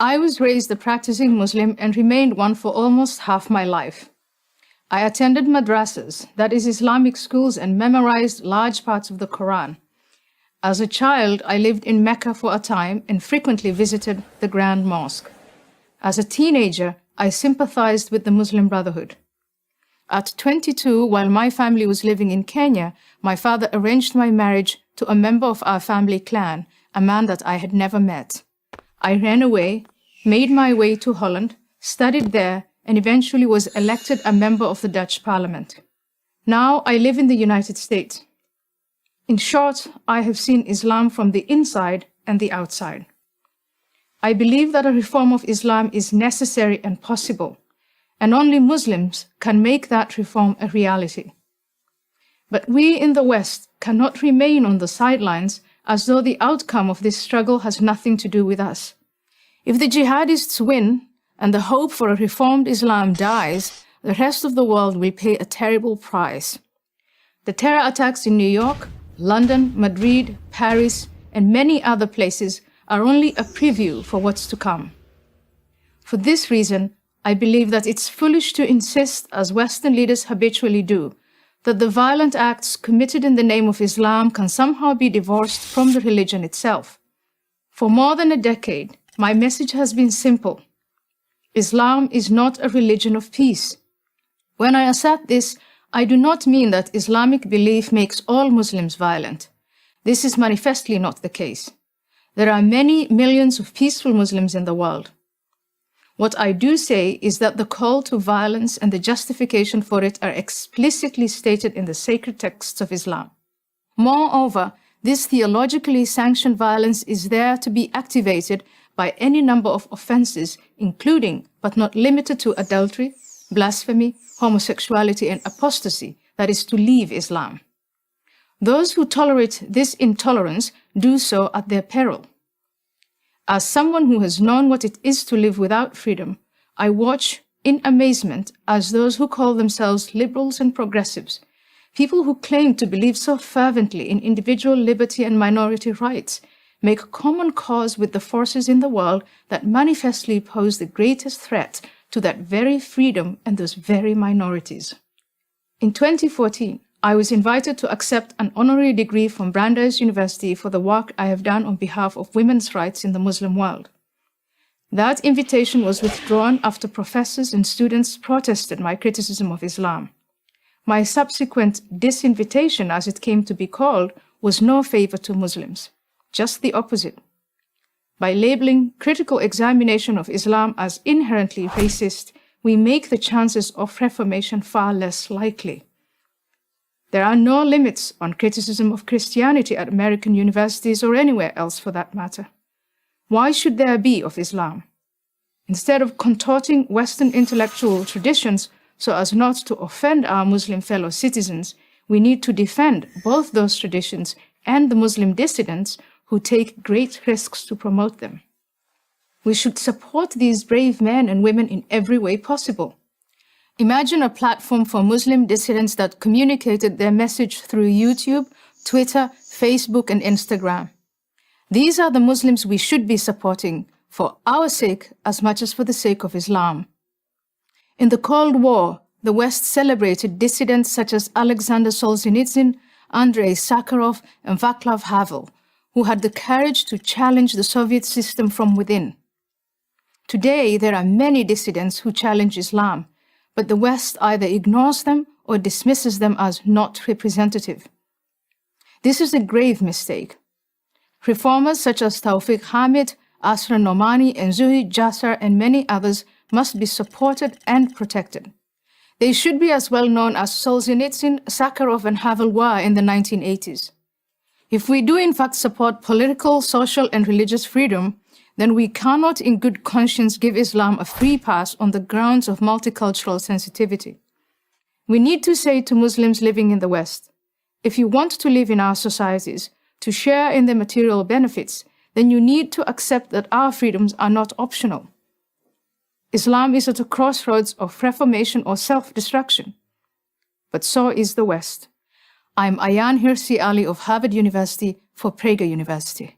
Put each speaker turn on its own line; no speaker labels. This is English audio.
I was raised a practicing Muslim and remained one for almost half my life. I attended madrasas, that is Islamic schools, and memorized large parts of the Quran. As a child, I lived in Mecca for a time and frequently visited the Grand Mosque. As a teenager, I sympathized with the Muslim Brotherhood. At 22, while my family was living in Kenya, my father arranged my marriage to a member of our family clan, a man that I had never met. I ran away, made my way to Holland, studied there, and eventually was elected a member of the Dutch Parliament. Now I live in the United States. In short, I have seen Islam from the inside and the outside. I believe that a reform of Islam is necessary and possible, and only Muslims can make that reform a reality. But we in the West cannot remain on the sidelines as though the outcome of this struggle has nothing to do with us. If the jihadists win and the hope for a reformed Islam dies, the rest of the world will pay a terrible price. The terror attacks in New York, London, Madrid, Paris, and many other places are only a preview for what's to come. For this reason, I believe that it's foolish to insist, as Western leaders habitually do, that the violent acts committed in the name of Islam can somehow be divorced from the religion itself. For more than a decade, my message has been simple. Islam is not a religion of peace. When I assert this, I do not mean that Islamic belief makes all Muslims violent. This is manifestly not the case. There are many millions of peaceful Muslims in the world. What I do say is that the call to violence and the justification for it are explicitly stated in the sacred texts of Islam. Moreover, this theologically sanctioned violence is there to be activated by any number of offenses, including, but not limited to, adultery, blasphemy, homosexuality, and apostasy, that is, to leave Islam. Those who tolerate this intolerance do so at their peril. As someone who has known what it is to live without freedom, I watch in amazement as those who call themselves liberals and progressives, people who claim to believe so fervently in individual liberty and minority rights, make common cause with the forces in the world that manifestly pose the greatest threat to that very freedom and those very minorities. In 2014, I was invited to accept an honorary degree from Brandeis University for the work I have done on behalf of women's rights in the Muslim world. That invitation was withdrawn after professors and students protested my criticism of Islam. My subsequent disinvitation, as it came to be called, was no favor to Muslims, just the opposite. By labeling critical examination of Islam as inherently racist, we make the chances of reformation far less likely. There are no limits on criticism of Christianity at American universities or anywhere else for that matter. Why should there be of Islam? Instead of contorting Western intellectual traditions so as not to offend our Muslim fellow citizens, we need to defend both those traditions and the Muslim dissidents who take great risks to promote them. We should support these brave men and women in every way possible. Imagine a platform for Muslim dissidents that communicated their message through YouTube, Twitter, Facebook, and Instagram. These are the Muslims we should be supporting for our sake as much as for the sake of Islam. In the Cold War, the West celebrated dissidents such as Alexander Solzhenitsyn, Andrei Sakharov, and Václav Havel, who had the courage to challenge the Soviet system from within. Today, there are many dissidents who challenge Islam, but the West either ignores them or dismisses them as not representative. This is a grave mistake. Reformers such as Tawfiq Hamid, Asra Nomani, and Zuhi Jasser, and many others must be supported and protected. They should be as well known as Solzhenitsyn, Sakharov, and Havel were in the 1980s. If we do in fact support political, social, and religious freedom, then we cannot in good conscience give Islam a free pass on the grounds of multicultural sensitivity. We need to say to Muslims living in the West, if you want to live in our societies, to share in the material benefits, then you need to accept that our freedoms are not optional. Islam is at a crossroads of reformation or self-destruction. But so is the West. I'm Ayan Hirsi Ali of Harvard University for Prager University.